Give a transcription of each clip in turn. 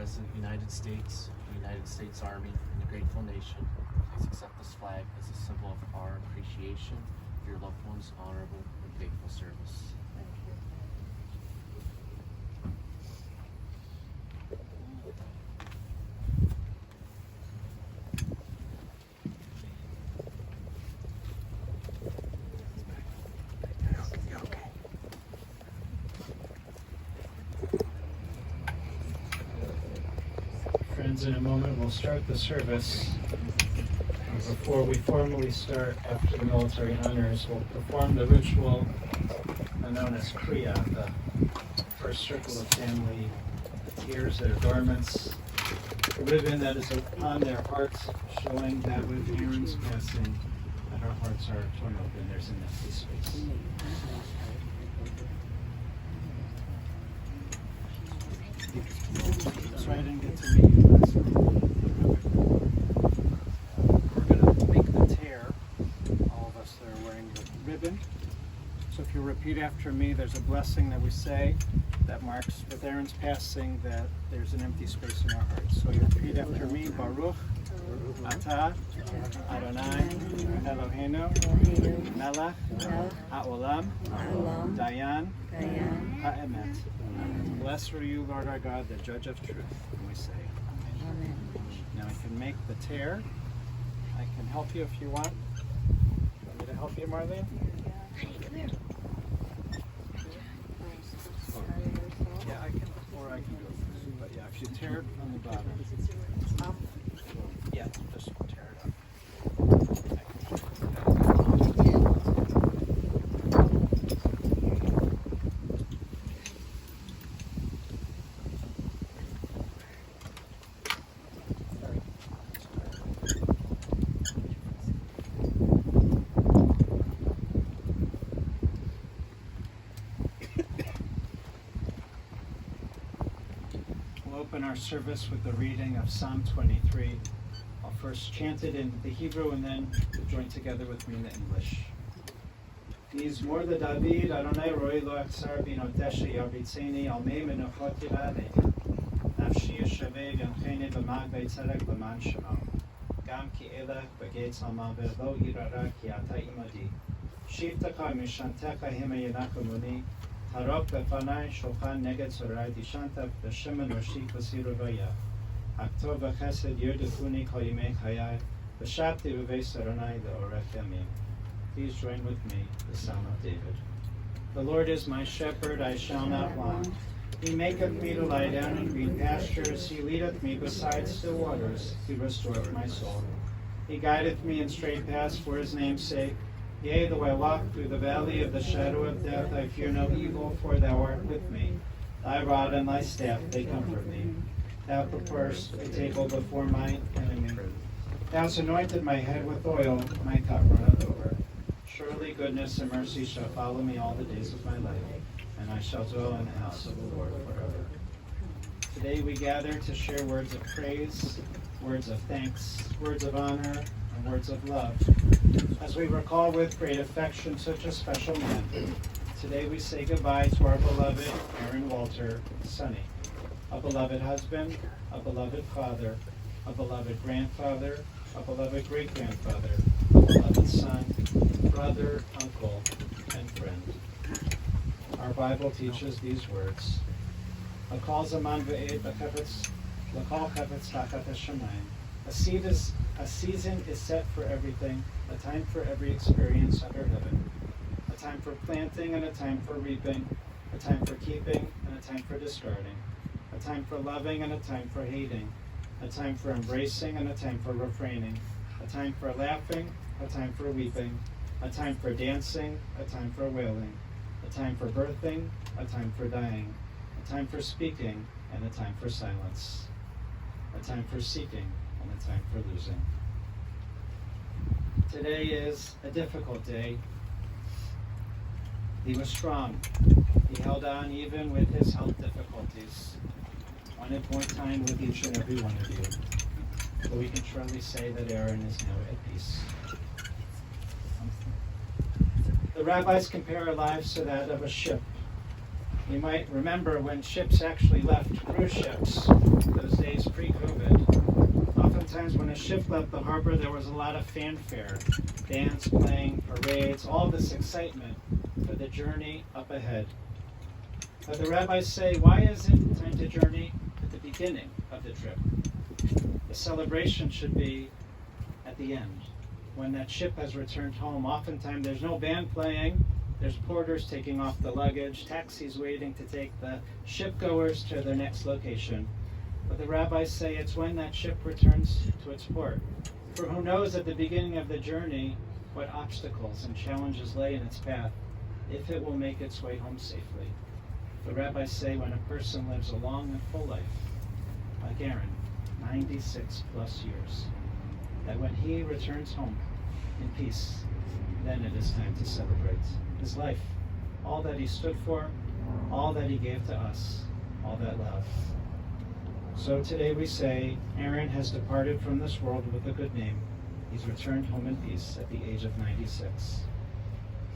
President, United States, the United States Army, and the grateful nation, please accept this flag as a symbol of our appreciation for your loved ones' honorable and faithful service. Thank you. Friends, in a moment we'll start the service. Before we formally start, after the military honors, we'll perform the ritual known as Kriya, the first circle of family, the tears that are garments, the ribbon that is upon their hearts, showing that with Aaron's passing, that our hearts are torn open, there's an empty space. That's right, I didn't get to meet you last night. We're going to make the tear, all of us that are wearing the ribbon. So if you repeat after me, there's a blessing that we say that marks with Aaron's passing that there's an empty space in our hearts. So you repeat after me, Baruch Atah Adonai Eloheinu Melech Ha'olam Dayan Ha'emet. Blessed are you, Lord our God, the judge of truth. And we say, Amen. Now I can make the tear. I can help you if you want. Want me to help you, Marlene? Honey, come here. Yeah, I can, or I can go first. But yeah, if you tear it from the bottom. Yeah, just tear it up. Open our service with the reading of Psalm 23. I'll first chant it in the Hebrew and then join together with me in the English. Mizmor David, Adonai roi lo aksar binoteshe yarbitzeni al mei menachot yirale. Nafshi yeshaveh v'yamcheni b'mag b'yitzarek b'man shemo. Gam ki elech b'getz alma v'lo yirara ki ata imadi. Shivtecha mishantecha hima yenakumuni. Harok befanai shulchan neged sorai dishanta b'shemen roshi k'siruvaya. Haktov v'chesed yirdefuni kol yimei chayai. V'shabti v'veis Adonai le'orech yamim. Please join with me, the Psalm of David. The Lord is my shepherd, I shall not want. He maketh me to lie down in green pastures. He leadeth me beside still waters. He restoreth my soul. He guideth me in straight paths for his name's sake. Yea, though I walk through the valley of the shadow of death, I fear no evil, for thou art with me. Thy rod and thy staff, they comfort me. Thou preparest a table before my enemy. Thou hast anointed my head with oil, my cup runneth over. Surely goodness and mercy shall follow me all the days of my life, and I shall dwell in the house of the Lord forever. Today we gather to share words of praise, words of thanks, words of honor, and words of love, as we recall with great affection such a special man. Today we say goodbye to our beloved Aaron Walter, Sonny, a beloved husband, a beloved father, a beloved grandfather, a beloved great-grandfather, a beloved son, brother, uncle, and friend. Our Bible teaches these words. L'kol zaman v'ed b'chafetz, l'kol chafetz tachat hashamayim. A season is set for everything, a time for every experience under heaven, a time for planting and a time for reaping, a time for keeping and a time for discarding, a time for loving and a time for hating, a time for embracing and a time for refraining, a time for laughing, a time for weeping, a time for dancing, a time for wailing, a time for birthing, a time for dying, a time for speaking and a time for silence, a time for seeking and a time for losing. Today is a difficult day. He was strong. He held on even with his health difficulties. Wanted more time with each and every one of you. But we can surely say that Aaron is now at peace. The rabbis compare our lives to that of a ship. You might remember when ships actually left, cruise ships, those days pre-COVID. Oftentimes when a ship left the harbor, there was a lot of fanfare, bands playing, parades, all this excitement for the journey up ahead. But the rabbis say, why is it time to journey at the beginning of the trip? The celebration should be at the end, when that ship has returned home. Oftentimes there's no band playing, there's porters taking off the luggage, taxis waiting to take the shipgoers to their next location. But the rabbis say it's when that ship returns to its port. For who knows at the beginning of the journey what obstacles and challenges lay in its path, if it will make its way home safely. The rabbis say when a person lives a long and full life, like Aaron, 96 plus years, that when he returns home in peace, then it is time to celebrate his life, all that he stood for, all that he gave to us, all that love. So today we say, Aaron has departed from this world with a good name. He's returned home in peace at the age of 96.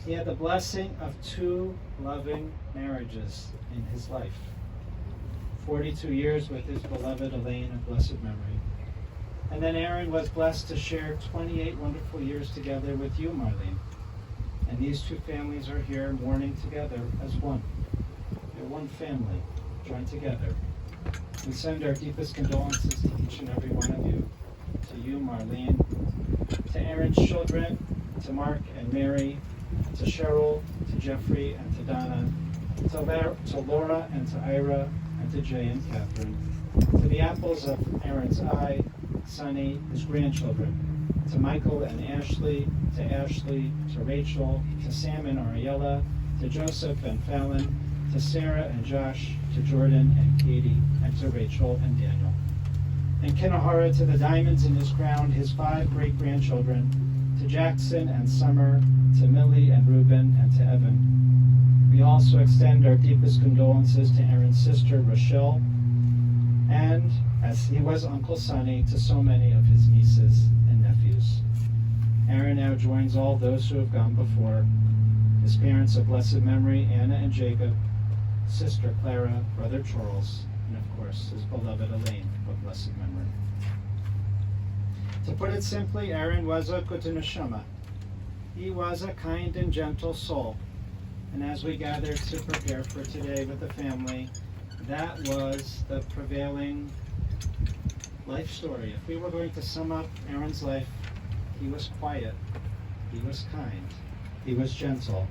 He had the blessing of 2 loving marriages in his life. 42 years with his beloved Elaine of blessed memory. And then Aaron was blessed to share 28 wonderful years together with you, Marlene. And these 2 families are here mourning together as one. They're one family, joined together. We send our deepest condolences to each and every one of you. To you, Marlene. To Aaron's children, to Mark and Mary, to Cheryl, to Jeffrey, and to Donna, to Laura and to Ira, and to Jay and Catherine, to the apples of Aaron's eye, Sonny, his grandchildren, to Michael and Ashley, to Rachel, to Sam and Ariella, to Joseph and Fallon, to Sarah and Josh, to Jordan and Katie, and to Rachel and Daniel. And Kinahara to the diamonds in his crown, his 5 great-grandchildren, to Jackson and Summer, to Millie and Reuben, and to Evan. We also extend our deepest condolences to Aaron's sister, Rochelle, and, as he was Uncle Sonny, to so many of his nieces and nephews. Aaron now joins all those who have gone before, his parents of blessed memory, Anna and Jacob, sister Clara, brother Charles, and of course, his beloved Elaine of blessed memory. To put it simply, Aaron was a good neshama. He was a kind and gentle soul. And as we gather to prepare for today with the family, that was the prevailing life story. If we were going to sum up Aaron's life, he was quiet, he was kind, he was gentle.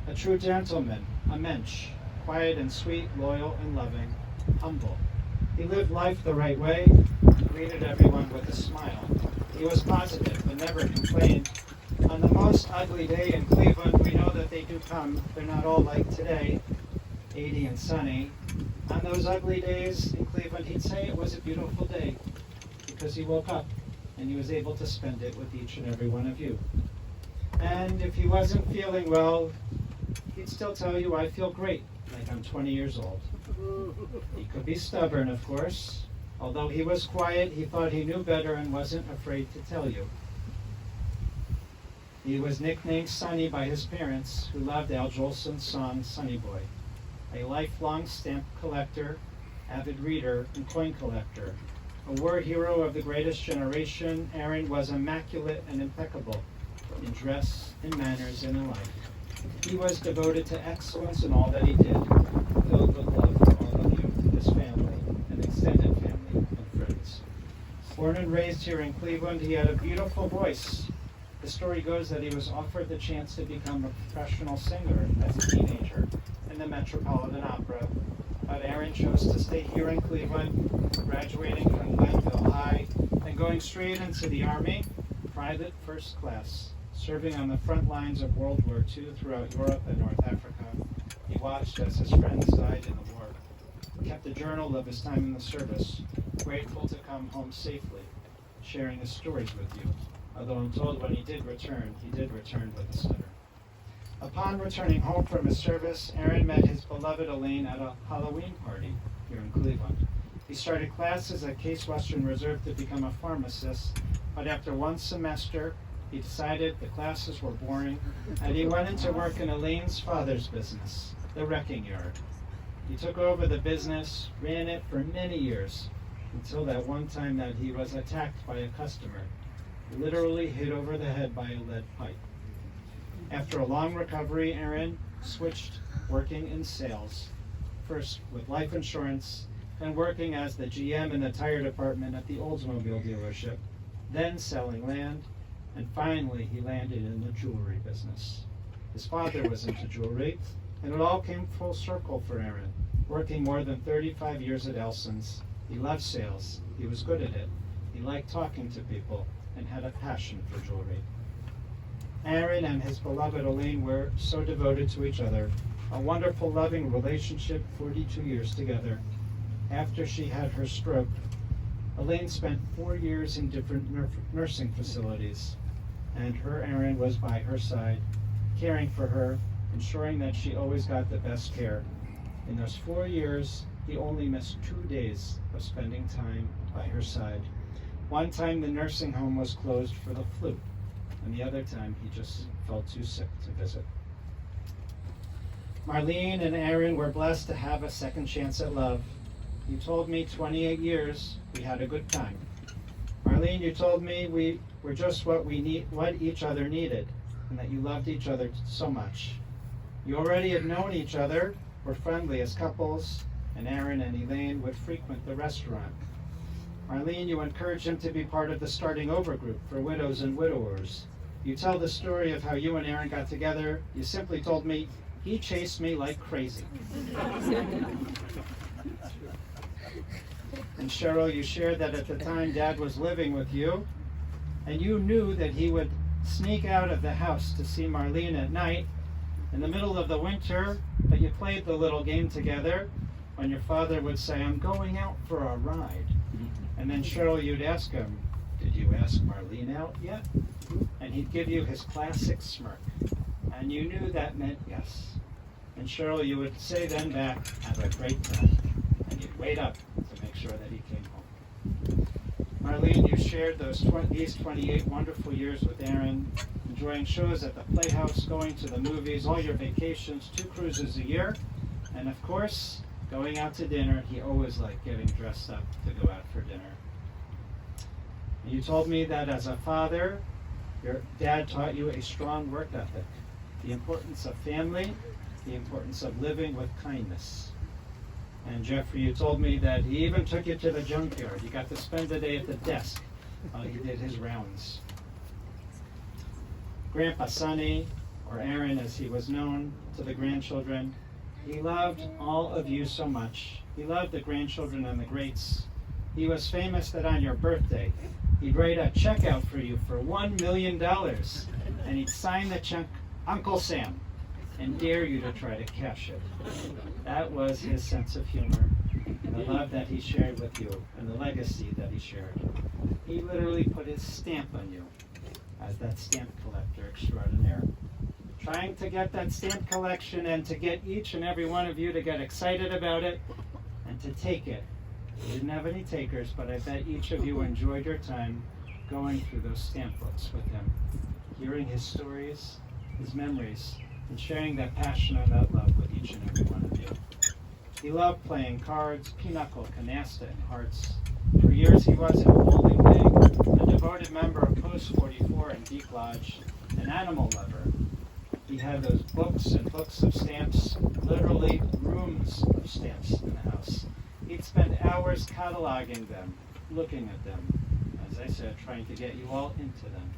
A true gentleman, a mensch, quiet and sweet, loyal and loving, humble. He lived life the right way, greeted everyone with a smile. He was positive and never complained. On the most ugly day in Cleveland, we know that they do come. They're not all like today, 80 and sunny. On those ugly days in Cleveland, he'd say it was a beautiful day because he woke up and he was able to spend it with each and every one of you. And if he wasn't feeling well, he'd still tell you, I feel great, like I'm 20 years old. He could be stubborn, of course. Although he was quiet, he thought he knew better and wasn't afraid to tell you. He was nicknamed Sonny by his parents, who loved Al Jolson's song, Sonny Boy. A lifelong stamp collector, avid reader, and coin collector. A war hero of the greatest generation, Aaron was immaculate and impeccable in dress, in manners, and in life. He was devoted to excellence in all that he did, filled with love for all of you, his family, and extended family and friends. Born and raised here in Cleveland, he had a beautiful voice. The story goes that he was offered the chance to become a professional singer as a teenager in the Metropolitan Opera, but Aaron chose to stay here in Cleveland, graduating from Glenville High and going straight into the Army, private first class, serving on the front lines of World War II throughout Europe and North Africa. He watched as his friends died in the war, kept a journal of his time in the service, grateful to come home safely, sharing his stories with you. Although I'm told when he did return with a stutter. Upon returning home from his service, Aaron met his beloved Elaine at a Halloween party here in Cleveland. He started classes at Case Western Reserve to become a pharmacist, but after one semester, he decided the classes were boring, and he went into work in Elaine's father's business, the wrecking yard, He took over the business, ran it for many years, until that one time that he was attacked by a customer, literally hit over the head by a lead pipe. After a long recovery, Aaron switched working in sales, first with life insurance, then working as the GM in the tire department at the Oldsmobile dealership, then selling land, and finally he landed in the jewelry business. His father was into jewelry, and it all came full circle for Aaron. Working more than 35 years at Elson's, he loved sales, he was good at it, he liked talking to people, and had a passion for jewelry. Aaron and his beloved Elaine were so devoted to each other, a wonderful, loving relationship, 42 years together. After she had her stroke, Elaine spent 4 years in different nursing facilities, and her Aaron was by her side, caring for her, ensuring that she always got the best care. In those 4 years, he only missed 2 days of spending time by her side. One time the nursing home was closed for the flu, and the other time he just felt too sick to visit. Marlene and Aaron were blessed to have a second chance at love. You told me 28 years, we had a good time. Marlene, you told me we were just what each other needed, and that you loved each other so much. You already had known each other, were friendly as couples, and Aaron and Elaine would frequent the restaurant. Marlene, you encouraged him to be part of the Starting Over group for widows and widowers. You tell the story of how you and Aaron got together. You simply told me, he chased me like crazy. And Cheryl, you shared that at the time Dad was living with you, and you knew that he would sneak out of the house to see Marlene at night in the middle of the winter, but you played the little game together when your father would say, I'm going out for a ride. And then Cheryl, you'd ask him, did you ask Marlene out yet? And he'd give you his classic smirk. And you knew that meant yes. And Cheryl, you would say then back, have a great time. And you'd wait up to make sure that he came home. Marlene, you shared these 28 wonderful years with Aaron, enjoying shows at the Playhouse, going to the movies, all your vacations, 2 cruises a year, and of course, going out to dinner. He always liked getting dressed up to go out for dinner. And you told me that as a father, your dad taught you a strong work ethic, the importance of family, the importance of living with kindness. And Jeffrey, you told me that he even took you to the junkyard. You got to spend the day at the desk while he did his rounds. Grandpa Sonny, or Aaron as he was known to the grandchildren, he loved all of you so much. He loved the grandchildren and the greats. He was famous that on your birthday, he'd write a check out for you for $1 million, and he'd sign the check, Uncle Sam, and dare you to try to cash it. That was his sense of humor, and the love that he shared with you, and the legacy that he shared. He literally put his stamp on you as that stamp collector extraordinaire. Trying to get that stamp collection and to get each and every one of you to get excited about it and to take it. We didn't have any takers, but I bet each of you enjoyed your time going through those stamp books with him, hearing his stories, his memories, and sharing that passion and that love with each and every one of you. He loved playing cards, pinochle, canasta, and hearts. For years he was in Bowling League, a devoted member of Post 44 and Geek Lodge, an animal lover. He had those books and books of stamps, literally rooms of stamps in the house. He'd spend hours cataloging them, looking at them, as I said, trying to get you all into them.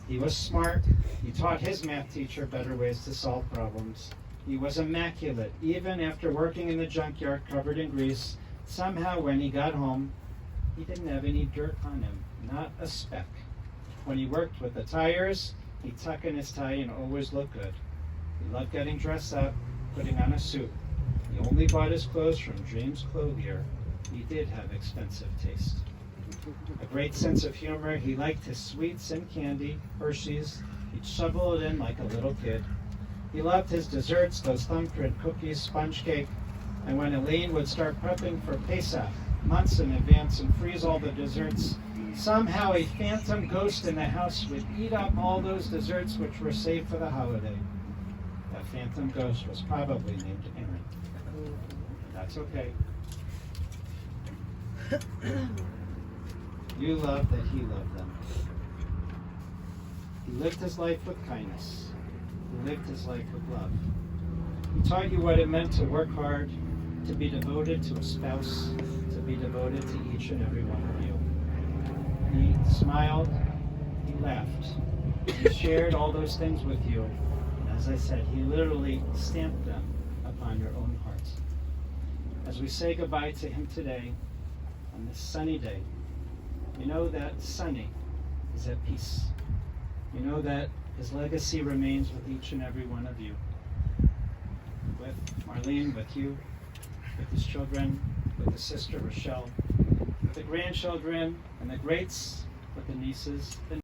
He was smart. He taught his math teacher better ways to solve problems. He was immaculate. Even after working in the junkyard covered in grease, somehow when he got home, he didn't have any dirt on him, not a speck. When he worked with the tires, he'd tuck in his tie and always look good. He loved getting dressed up, putting on a suit. He only bought his clothes from James Clothier. He did have expensive taste. A great sense of humor. He liked his sweets and candy, Hershey's. He'd shovel it in like a little kid. He loved his desserts, those thumbprint cookies, sponge cake. And when Elaine would start prepping for Pesach months in advance and freeze all the desserts, somehow a phantom ghost in the house would eat up all those desserts which were saved for the holiday. That phantom ghost was probably named Aaron. That's okay. You love that he loved them. He lived his life with kindness. He lived his life with love. He taught you what it meant to work hard, to be devoted to a spouse, to be devoted to each and every one of you. He smiled, he laughed, he shared all those things with you. And as I said, he literally stamped them upon your own hearts. As we say goodbye to him today, on this sunny day, you know that Sunny is at peace. You know that his legacy remains with each and every one of you. With Marlene, with you, with his children, with his sister Rochelle, with the grandchildren and the greats, with the nieces, the